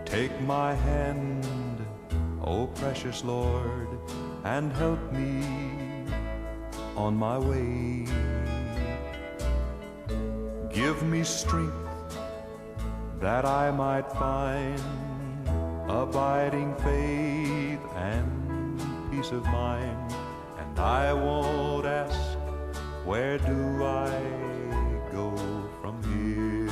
Take my hand, O precious Lord, and help me on my way. Give me strength that I might find abiding faith and peace of mind. And I won't ask, where do I go from here?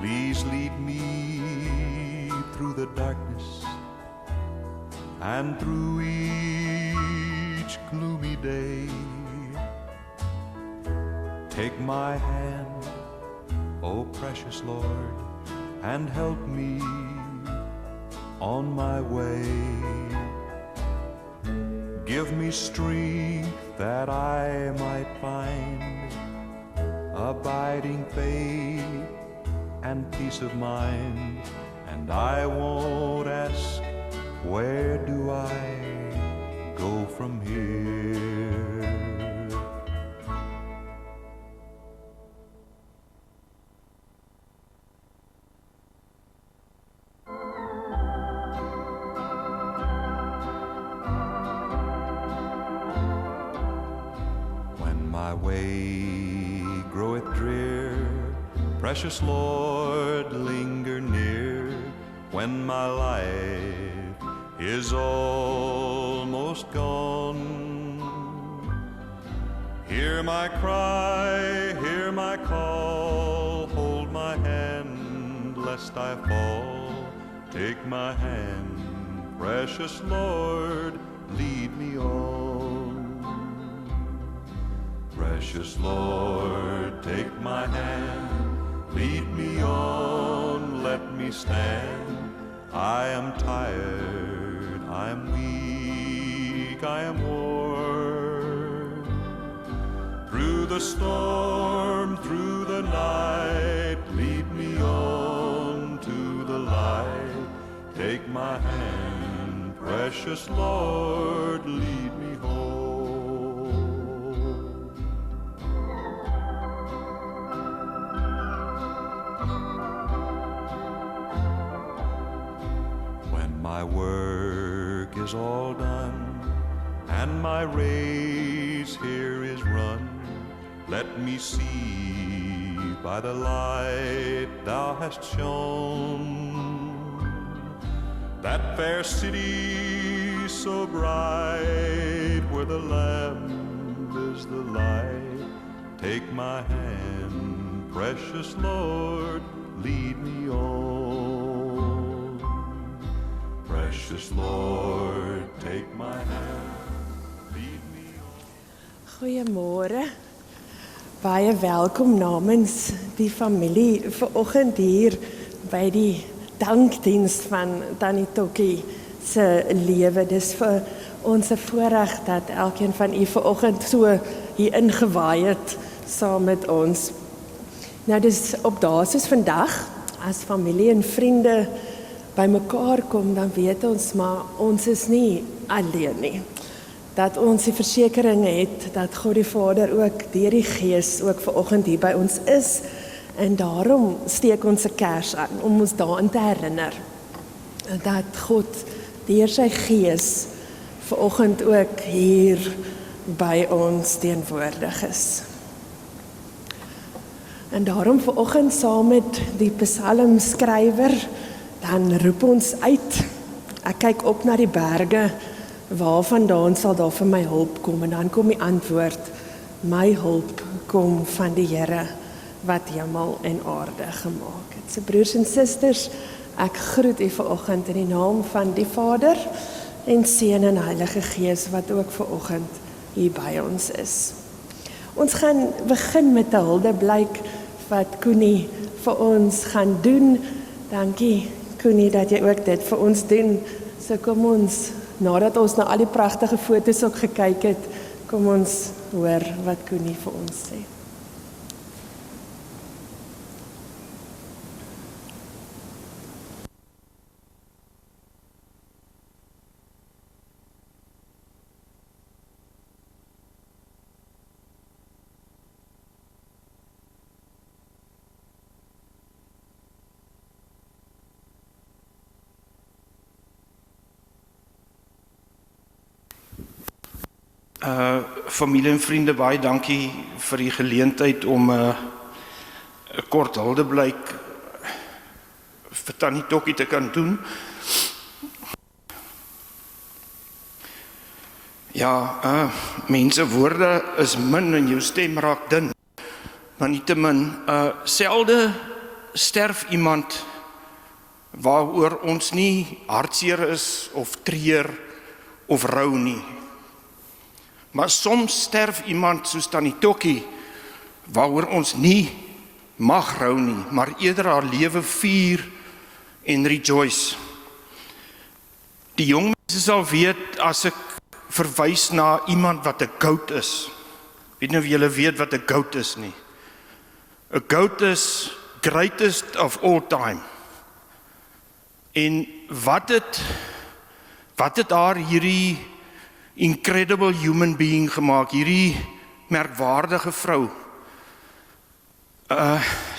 Please lead me through the darkness and through each gloomy day. Take my hand, O precious Lord, and help me on my way. Give me strength that I might find abiding faith and peace of mind. And I won't ask, where do I go from here? When my way groweth drear, precious Lord, linger near. When my life is almost gone, hear my cry, hear my call. Hold my hand lest I fall. Take my hand, precious Lord, lead me on. Precious Lord, take my hand, lead me on, let me stand. I am tired, I am weak, I am worn. Through the storm, through the night, lead me on to the light. Take my hand, precious Lord, lead me home. My work is all done, and my race here is run. Let me see by the light thou hast shone, that fair city so bright, where the Lamb is the light. Take my hand, precious Lord, lead me on. Precious Lord, take my hand, lead me on. Goeiemôre. Baie welkom namens die familie vanoggend hier by die dankdiens van Tannie Tokkie se lewe. Dis vir ons 'n voorreg dat elkeen van u vanoggend so hier ingewaai het saam met ons. Nou dis op dae vandag as familie en vriende by mekaar kom, dan weet ons maar ons is nie alleen nie. Dat ons die versekering het dat God die Vader ook deur die Gees ook vanoggend hier by ons is, en daarom steek ons 'n kers aan om ons daaraan te herinner dat God deur sy Gees vanoggend ook hier by ons teenwoordig is. En daarom vanoggend saam met die psalmskrywer, dan roep ons uit. Ek kyk op na die berge, waarvandaan sal daar vir my hulp kom? En dan kom die antwoord, my hulp kom van die Here wat hemel en aarde gemaak het. So broers en susters, ek groet u vanoggend in die naam van die Vader en Seun en Heilige Gees wat ook vanoggend hier by ons is. Ons gaan begin met 'n huldeblyk wat Koenie vir ons gaan doen. Dankie Koenie dat jy ook dit vir ons doen. So kom ons, nadat ons na al die pragtige foto's ook gekyk het, kom ons hoor wat Koenie vir ons sê. Familie en vriende, baie dankie vir die geleentheid om 'n kort huldeblyk vir Tannie Tokkie te kan doen. Ja, mense, woorde is min en jou stem raak dun, maar nietemin, selde sterf iemand waaroor ons nie hartseer is of treur of rou nie. Maar soms sterf iemand soos Tannie Tokkie waaroor ons nie mag rou nie, maar eerder haar lewe vier en rejoice. Die jong mense sal weet as ek verwys na iemand wat 'n goat is. Weet nie of julle weet wat 'n goat is nie. 'n Goat is greatest of all time. En wat het haar hierdie incredible human being gemaak, hierdie merkwaardige vrou?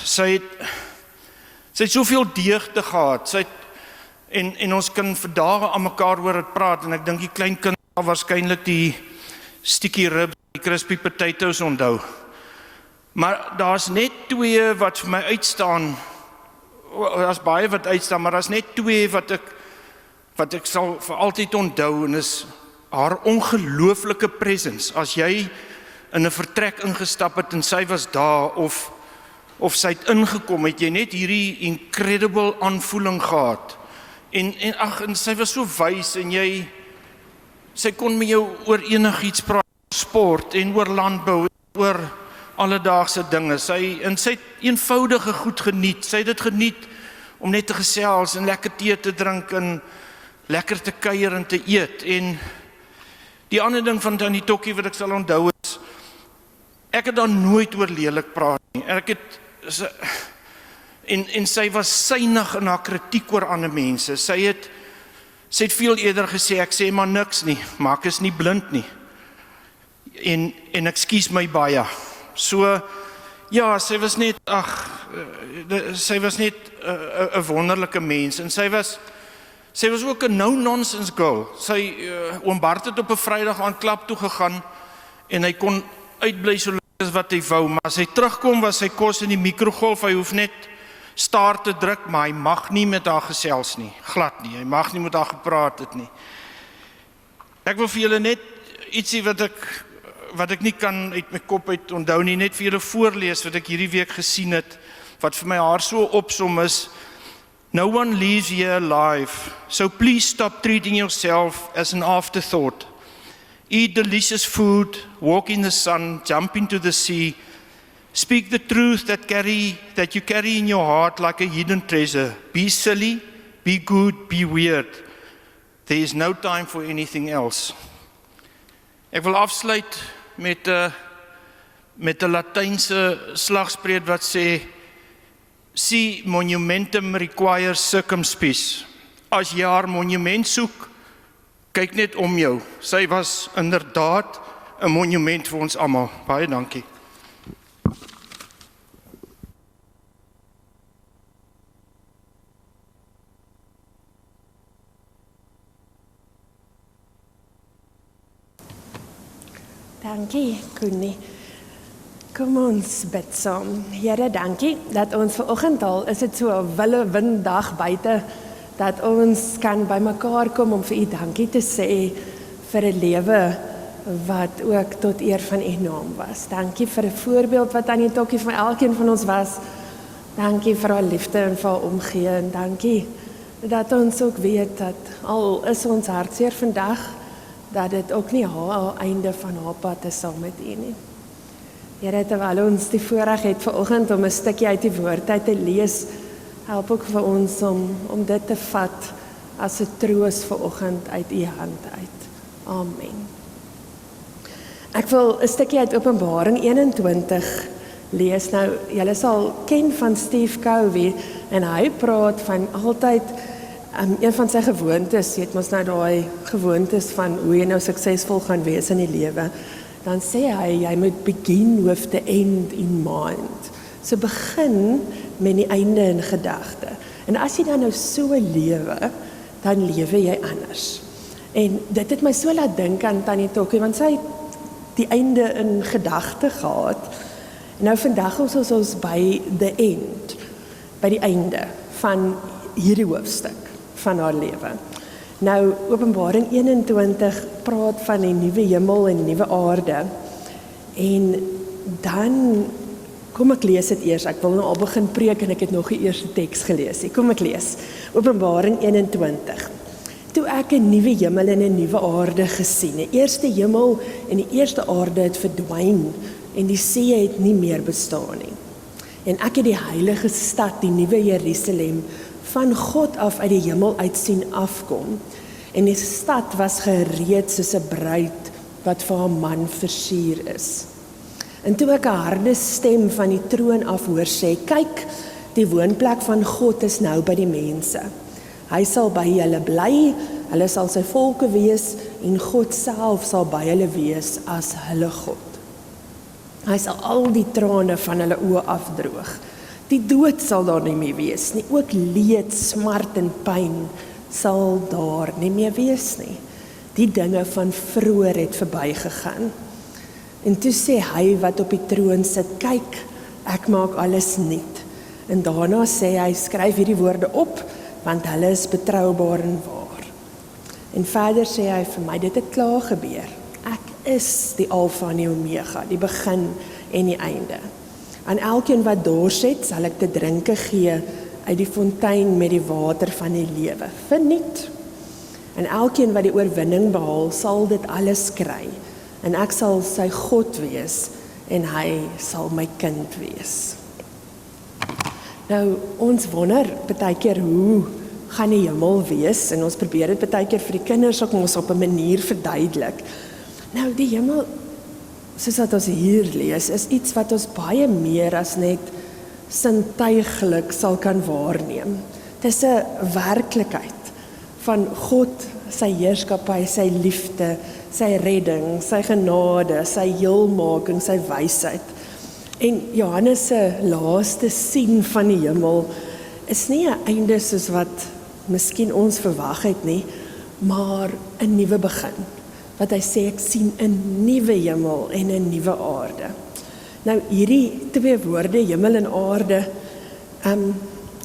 Sy het soveel deugde gehad, en ons kan vir dae aan mekaar oor dit praat, en ek dink die klein kind sal waarskynlik die sticky ribs, die crispy potatoes onthou. Maar daar's net twee wat vir my uitstaan. Daar's baie wat uitstaan, maar daar's net twee wat ek sal vir altyd onthou, en is haar ongelooflike presence. As jy in 'n vertrek ingestap het en sy was daar, of sy het ingekom, het jy net hierdie incredible aanvoeling gehad. En sy was so wys, en sy kon met jou oor enigiets praat, sport en oor landbou, oor alledaagse dinge. Sy het eenvoudige goed geniet. Sy het dit geniet om net te gesels en lekker tee te drink en lekker te kuier en te eet. En die ander ding van Tannie Tokkie wat ek sal onthou is, ek het dan nooit oor lelik praat nie. En sy was synig in haar kritiek oor ander mense. Sy het veel eerder gesê, ek sê maar niks nie, maar ek is nie blind nie. En ek skuis my baie. So, ja, sy was net 'n wonderlike mens, en sy was ook 'n no-nonsense girl. Oom Bart het op 'n Vrydag aan klap toe gegaan, en hy kon uitbly so lank as wat hy wou, maar as hy terugkom was sy kos in die mikrogolf, hy hoef net staar te druk, maar hy mag nie met haar gesels nie, glad nie, hy mag nie met haar gepraat het nie. Ek wil vir julle net ietsie wat ek nie kan uit my kop uit onthou nie, net vir julle voorlees wat ek hierdie week gesien het, wat vir my haar so opsom is. No one leaves here alive, so please stop treating yourself as an afterthought. Eat delicious food, walk in the sun, jump into the sea. Speak the truth that you carry in your heart like a hidden treasure. Be silly, be good, be weird. There is no time for anything else. Ek wil afsluit met 'n Latynse slagspreuk wat sê, si monumentum requires circumspice. As jy haar monument soek, kyk net om jou. Sy was inderdaad 'n monument vir ons almal. Baie dankie. Dankie, Connie. Kom ons bid saam. Here, dankie dat ons vanoggend al, is dit so 'n wille winddag buite, dat ons kan bymekaar kom om vir U dankie te sê vir 'n lewe wat ook tot eer van U naam was. Dankie vir 'n voorbeeld wat Tannie Tokkie vir elkeen van ons was. Dankie vir haar liefde en vir haar omgee, en dankie dat ons ook weet dat al is ons hartseer vandag, dat dit ook nie haar einde van haar pad is saam met U nie. Here, terwyl ons die voorreg het vanoggend om 'n stukkie uit die woord uit te lees, help ook vir ons om dit te vat as 'n troos vanoggend uit U hand uit. Amen. Ek wil 'n stukkie uit Openbaring 21 lees. Nou, julle sal ken van Steve Covey, en hy praat van altyd een van sy gewoontes, jy het mos nou daai gewoontes van hoe jy nou suksesvol gaan wees in die lewe. Dan sê hy, jy moet begin with the end in mind. So begin met die einde in gedagte. En as jy dan nou so lewe, dan lewe jy anders. En dit het my so laat dink aan Tannie Tokkie, want sy die einde in gedagte gehad. En nou vandag is ons by the end, by die einde van hierdie hoofstuk van haar lewe. Nou, Openbaring 21 praat van die nuwe hemel en nuwe aarde. En dan, kom ek lees dit eers, ek wil nou al begin preek en ek het nog die eerste teks gelees. Kom ek lees, Openbaring 21. Toe ek 'n nuwe hemel en 'n nuwe aarde gesien. Die eerste hemel en die eerste aarde het verdwyn en die see het nie meer bestaan nie. En ek het die heilige stad, die nuwe Jerusalem, van God af uit die hemel uit sien afkom. En die stad was gereed soos 'n bruid wat vir haar man versier is. En toe ek 'n harde stem van die troon af hoor sê, kyk, die woonplek van God is nou by die mense. Hy sal by hulle bly, hulle sal sy volke wees, en God self sal by hulle wees as hulle God. Hy sal al die trane van hulle oë afdroog. Die dood sal daar nie meer wees nie, ook leed, smart en pyn sal daar nie meer wees nie. Die dinge van vroeër het verbygegaan. En toe sê hy wat op die troon sit, kyk, ek maak alles nuut. En daarna sê hy, skryf hierdie woorde op, want hulle is betroubaar en waar. En verder sê hy vir my, dit het klaar gebeur. Ek is die Alfa en die Omega, die begin en die einde. Aan elkeen wat dors het, sal ek te drinke gee uit die fontein met die water van die lewe. Verniet. En elkeen wat die oorwinning behaal, sal dit alles kry. En ek sal sy God wees, en hy sal my kind wees. Nou, ons wonder baie keer hoe gaan die hemel wees, en ons probeer dit baie keer vir die kinders ook ons op 'n manier verduidelik. Nou, die hemel, soos wat ons hier lees, is iets wat ons baie meer as net sintuiglik sal kan waarneem. Dit is 'n werklikheid van God, sy heerskappy, sy liefde, sy redding, sy genade, sy heelmaking, sy wysheid. En Johannes se laaste sien van die hemel is nie 'n einde soos wat miskien ons verwag het nie, maar 'n nuwe begin. Wat hy sê, ek sien 'n nuwe hemel en 'n nuwe aarde. Nou hierdie twee woorde, hemel en aarde,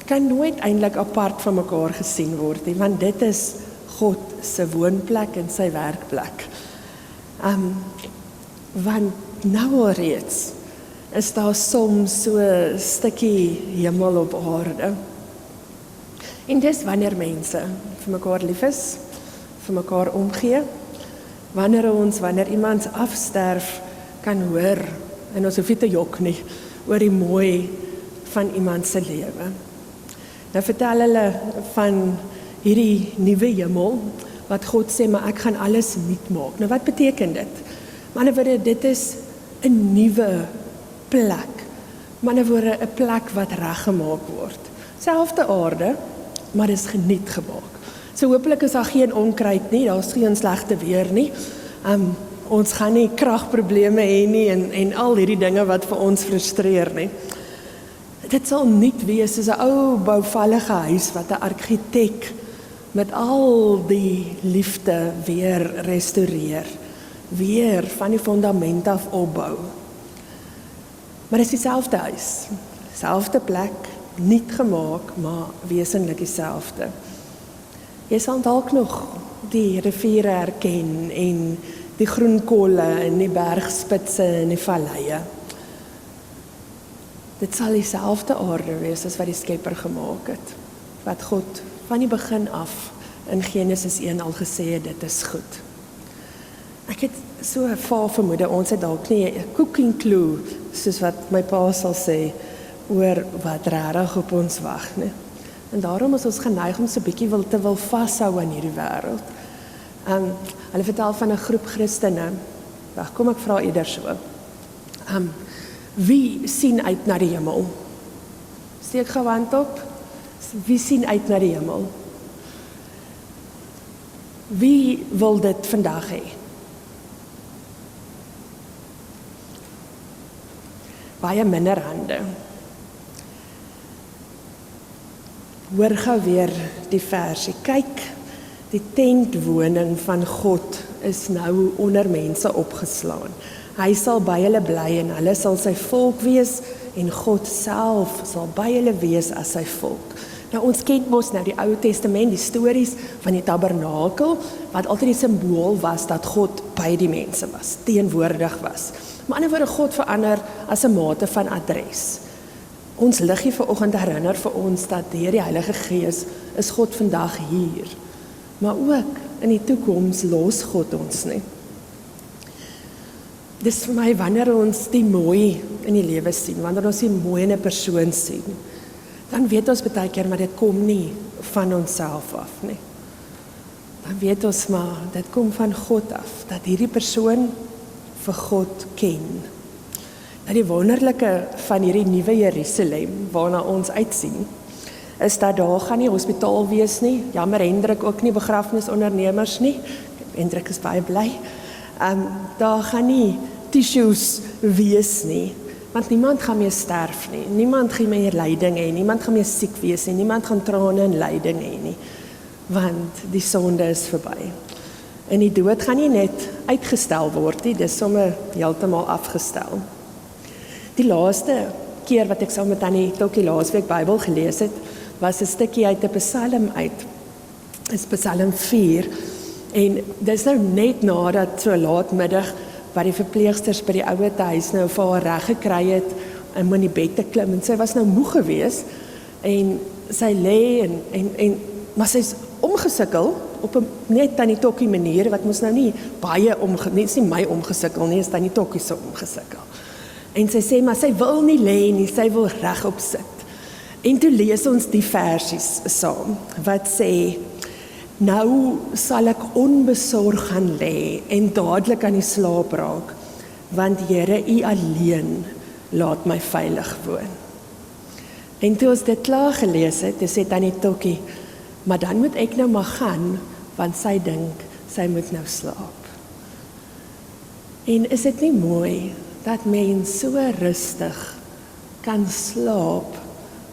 kan nooit eintlik apart van mekaar gesien word nie, want dit is God se woonplek en sy werkplek. Want nou alreeds is daar soms so 'n stukkie hemel op aarde. En dis wanneer mense vir mekaar lief is, vir mekaar omgee, wanneer iemand afsterf, kan hoor, en ons hoef nie te jok nie, oor die mooi van iemand se lewe. Nou vertel hulle van hierdie nuwe hemel, wat God sê, maar ek gaan alles nuut maak. Nou wat beteken dit? Maar dit is 'n nuwe plek. Maar 'n plek wat reggemaak word. Selfde aarde, maar is geniet gemaak. So hopelik is daar geen onkruid nie, daar's geen slegte weer nie. Ons gaan nie kragprobleme hê nie en al hierdie dinge wat vir ons frustreer nie. Dit sal nuut wees soos 'n ou bouvallige huis wat 'n argitek met al die liefde weer restoreer, weer van die fondament af opbou. Maar dit is dieselfde huis, selfde plek, nuut gemaak, maar wesenlik dieselfde. Jy sal dalk nog die riviere herken en die groen kolle en die bergspitse en die valleie. Dit sal dieselfde aarde wees as wat die Skepper gemaak het, wat God van die begin af in Genesis 1 al gesê het, dit is goed. Ek het so 'n vaag vermoede, ons het dalk nie 'n cooking clue, soos wat my pa sal sê, oor wat regtig op ons wag, né? En daarom is ons geneig om so 'n bietjie te wil vashou aan hierdie wêreld. Hulle vertel van 'n groep Christene. Wag, kom ek vra eerder so. Wie sien uit na die hemel? Steek gou hand op. Wie sien uit na die hemel? Wie wil dit vandag hê? Baie minder hande. Hoor gou weer die versie. Kyk, die tentwoning van God is nou onder mense opgeslaan. Hy sal by hulle bly en hulle sal sy volk wees en God self sal by hulle wees as sy volk. Nou ons ken mos nou die Ou Testament, die stories van die tabernakel, wat altyd die simbool was dat God by die mense was, teenwoordig was. Maar ander woorde, God verander as 'n mate van adres. Ons liggie vanoggend herinner vir ons dat deur die Heilige Gees is God vandag hier. Maar ook in die toekoms los God ons nie. Dis vir my wanneer ons die mooi in die lewe sien, wanneer ons die mooi in 'n persoon sien, dan weet ons baie keer maar dit kom nie van onsself af nie. Dan weet ons maar dit kom van God af, dat hierdie persoon vir God ken. Dat die wonderlike van hierdie nuwe Jerusalem waarna ons uitsien, is dat daar gaan nie hospitaal wees nie. Jammer Hendrik ook nie begrafnisondernemers nie. Hendrik is baie bly. Daar gaan nie tissues wees nie. Want niemand gaan meer sterf nie. Niemand gaan meer lyding hê, niemand gaan meer siek wees nie, niemand gaan trane en lyding hê nie. Want die sonde is verby. En die dood gaan nie net uitgestel word nie, dis sommer heeltemal afgestel. Die laaste keer wat ek saam met Annie Tokkie laasweek Bybel gelees het, was 'n stukkie uit 'n Psalm uit. Is Psalm 4. En dis nou net nadat so laatmiddag wat die verpleegsters by die ouete huis nou vir haar reg gekry het om in die bed te klim en sy was nou moeg geweest en sy lê maar sy's omgesukkel op 'n net Tannie Tokkie manier wat mos nou nie baie nie my omgesukkel nie, is Tannie Tokkie se omgesukkel. En sy sê maar sy wil nie lê nie, sy wil regop sit. En toe lees ons die versies saam wat sê: Nou sal ek onbesorg gaan lê en dadelik aan die slaap raak, want Here, U alleen laat my veilig woon. En toe ons dit klaar gelees het, toe sê Tannie Tokkie, maar dan moet ek nou maar gaan, want sy dink sy moet nou slaap. En is dit nie mooi dat mens so rustig kan slaap,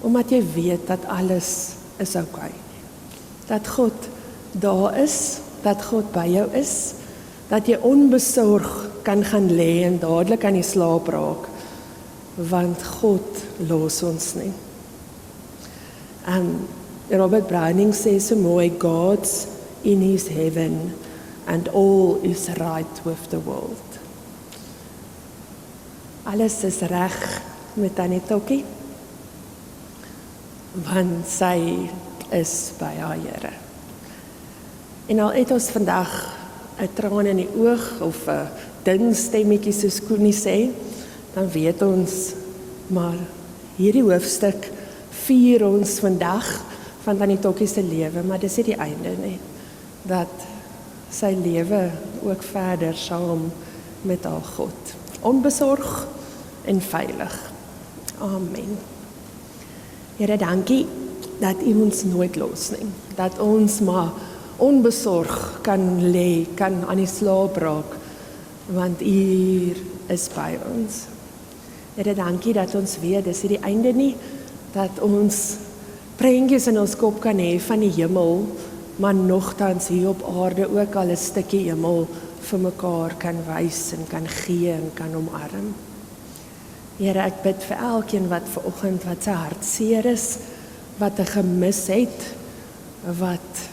omdat jy weet dat alles is oukei. Dat God daar is, dat God by jou is, dat jy onbesorg kan gaan lê en dadelik aan die slaap raak, want God los ons nie. Robert Browning sê so mooi, God's in his heaven and all is right with the world. Alles is reg met Tannie Tokkie, want sy is by haar Here. En al het ons vandag 'n traan in die oog of 'n dun stemmetjie soos Koenie sê, dan weet ons, maar hierdie hoofstuk vier ons vandag van Tannie Tokkie se lewe, maar dis nie die einde nie. Dat sy lewe ook verder saam met haar God. Onbesorg en veilig. Amen. Here, dankie dat U ons nooit los nie. Dat ons maar onbesorg kan lê, kan aan die slaap raak, want U is by ons. Here, dankie dat ons weet, dis nie die einde nie, dat ons prentjies in ons kop kan hê van die hemel, maar nogtans hier op aarde ook al 'n stukkie hemel vir mekaar kan wys en kan gee en kan omarm. Here, ek bid vir elkeen wat vanoggend wat sy hart seer is, wat 'n gemis het, wat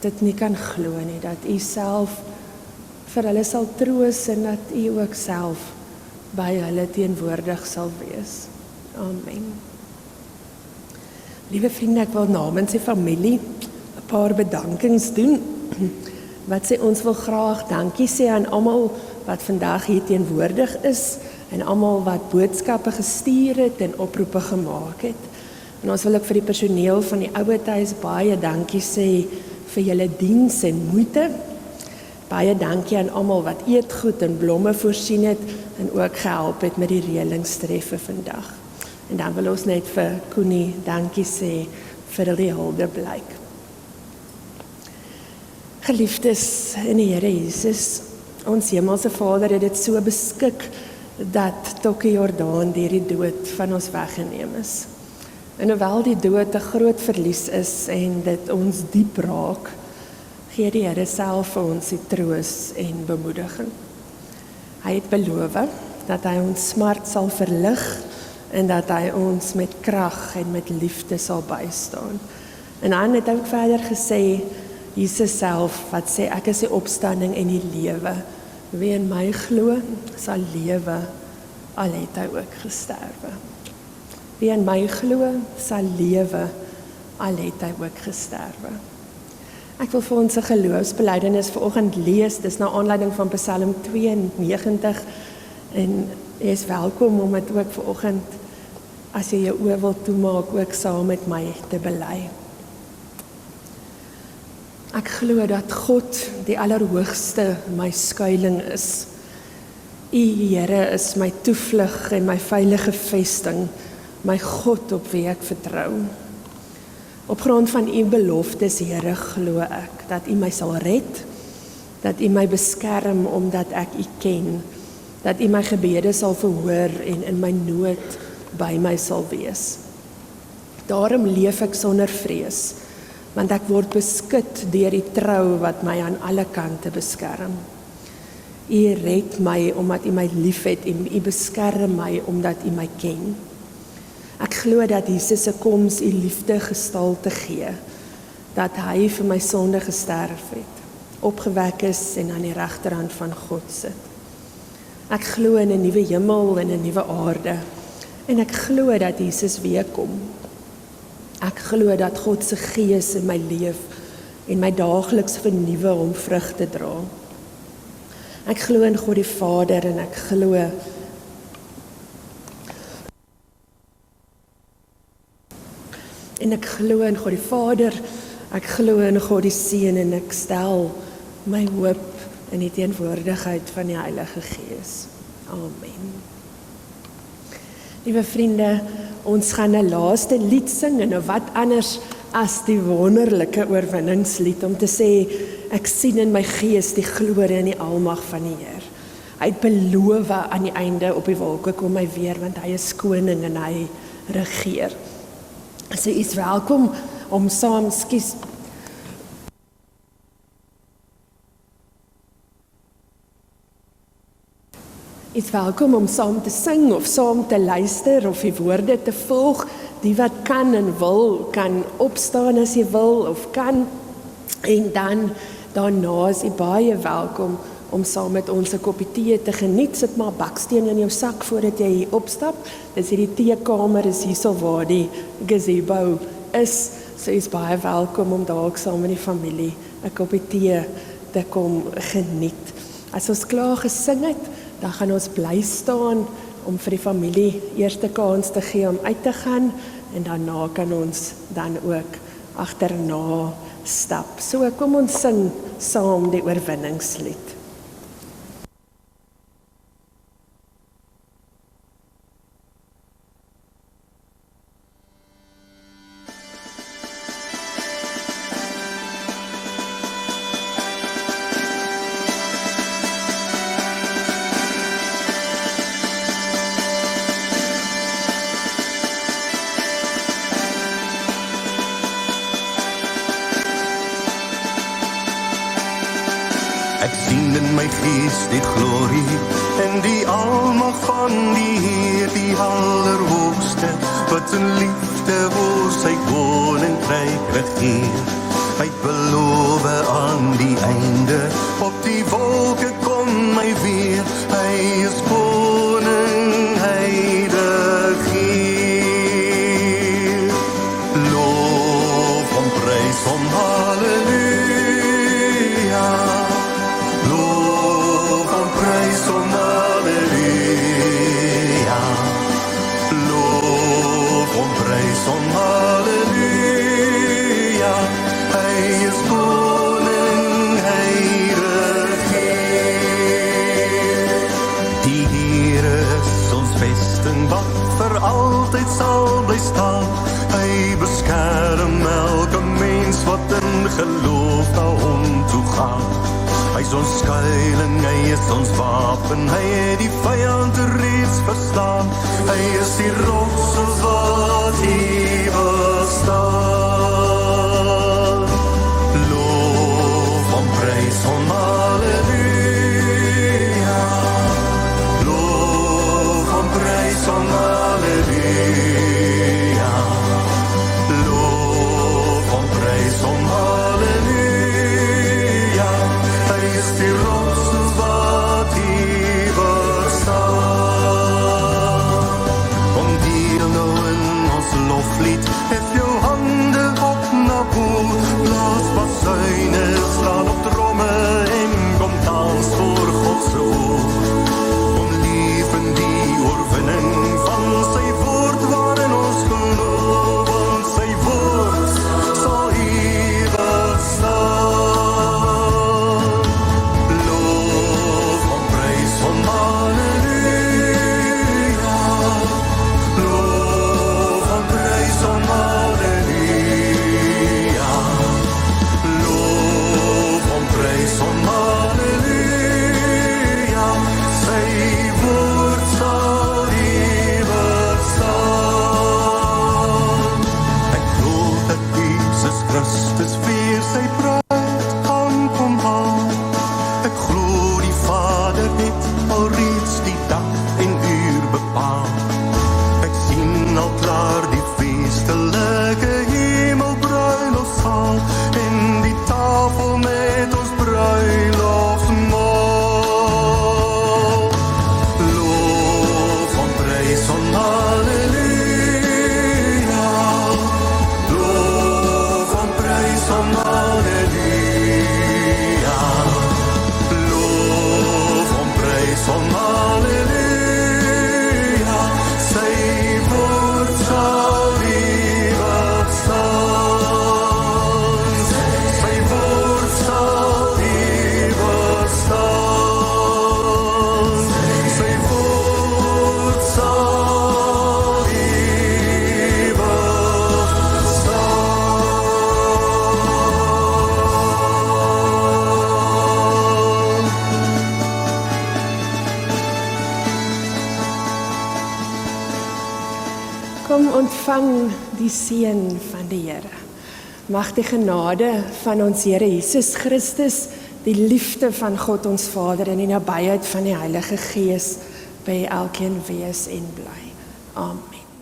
dit nie kan glo nie, dat U self vir hulle sal troos en dat U ook self by hulle teenwoordig sal wees. Amen. Liewe vriende, ek wil namens die familie 'n paar bedankings doen. Wat sê ons wil graag dankie sê aan almal wat vandag hier teenwoordig is en almal wat boodskappe gestuur het en oproepe gemaak het. En ons wil ook vir die personeel van die ouetehuis baie dankie sê vir julle diens en moeite. Baie dankie aan almal wat eetgoed en blomme voorsien het en ook gehelp het met die reëlingstreffe vandag. En dan wil ons net vir Koenie dankie sê vir die hulpblyk. Geliefdes in die Here Jesus, ons hemelse Vader het dit so beskik dat Tokkie Jordaan deur die dood van ons weggeneem is. En hoewel die dood 'n groot verlies is en dit ons diep raak, gee die Here self vir ons die troos en bemoediging. Hy het beloof dat hy ons smart sal verlig en dat hy ons met krag en met liefde sal bystaan. En dan het hy ook verder gesê, Jesus self, wat sê, ek is die opstanding en die lewe. Wie in my glo, sal lewe, al het hy ook gesterwe. Wie in my glo, sal lewe, al het hy ook gesterwe. Ek wil vir ons 'n geloofsbelijdenis vanoggend lees, dis na aanleiding van Psalm 92, en jy is welkom om dit ook vanoggend, as jy jou oë wil toemaak, ook saam met my te bely. Ek glo dat God, die Allerhoogste, my skuiling is. U Here is my toevlug en my veilige vesting, my God op wie ek vertrou. Op grond van u beloftes, Here, glo ek, dat u my sal red, dat u my beskerm omdat ek u ken, dat u my gebede sal verhoor en in my nood by my sal wees. Daarom leef ek sonder vrees, want ek word beskud deur die trou wat my aan alle kante beskerm. U red my omdat u my liefhet en u beskerm my omdat u my ken. Ek glo dat Jesus se koms u liefde gestalte gee, dat hy vir my sonde gesterf het, opgewek is en aan die regterhand van God sit. Ek glo in 'n nuwe hemel en 'n nuwe aarde, en ek glo dat Jesus weer kom. Ek glo dat God se gees in my leef en my daagliks vernuwe om vrug te dra. Ek glo in God die Vader en ek glo in God die Vader, ek glo in God die Seun en ek stel my hoop in die teenwoordigheid van die Heilige Gees. Amen. Liewe vriende, ons gaan 'n laaste lied sing en wat anders as die wonderlike oorwinningslied om te sê, ek sien in my gees die glorie en die almag van die Heer. Hy het beloof aan die einde op die wolke kom hy weer, want hy is koning en hy regeer. So u is welkom om saam, is welkom om saam te sing of saam te luister of die woorde te volg. Die wat kan en wil, kan opstaan as jy wil of kan. En dan daarna is jy baie welkom om saam met ons 'n koppie tee te geniet. Sit maar baksteen in jou sak voordat jy hier opstap. Dis hierdie teekamer is hierso waar die gazebo is. So jy is baie welkom om dalk saam met die familie 'n koppie tee te kom geniet. As ons klaar gesing het, dan gaan ons bly staan om vir die familie eerste kans te gee om uit te gaan en daarna kan ons dan ook agterna stap. So kom ons sing saam die oorwinningslied. Ek sien in my gees die glorie en die almag van die Heer, die Allerhoogste, wat in liefde oor sy koninkryk regeer. Hy het beloof aan die einde, op die wolke kom hy weer. Hy is koning, hy regeer. Loof en prys hom, halleluja. Halleluja, hy is koning, hy regeer. Die Heer is ons vesting wat vir altyd sal bly staan. Hy beskerm elke mens wat in geloof na hom toe gaan. Hy is ons skuiling, hy is ons wapen, hy het die vyand reeds verstaan. Hy is die rots wat ewig staan. Loof loflied, hef jou hande op na bo, blaas basuine, slaan op tromme en kom dans voor God se oog. Om lief in die oorwinning van sy woord waarin ons geloof, want sy woord sal ewig staan. Loof en prys van Halleluja, loof en prys van Halleluja, loof en prys van Halleluja, sy woord sal ewig staan. Ek glo dat Jesus Christus weer sy bruid gaan kom haal. Ek glo die Vader het alreeds die dag en uur bepaal. Ek sien al klaar die feestelike hemelbruilofsaal en die tafel met ons bruilofsmaal. Loof en prys van Halleluja, loof en prys van Halleluja, loof en prys van Halleluja, sy woord sal ewig staan, sy woord sal ewig staan, sy woord sal ewig staan. Kom ontvang die seën van die Here. Mag die genade van ons Here Jesus Christus, die liefde van God ons Vader en die nabyheid van die Heilige Gees by elkeen wees en bly. Amen.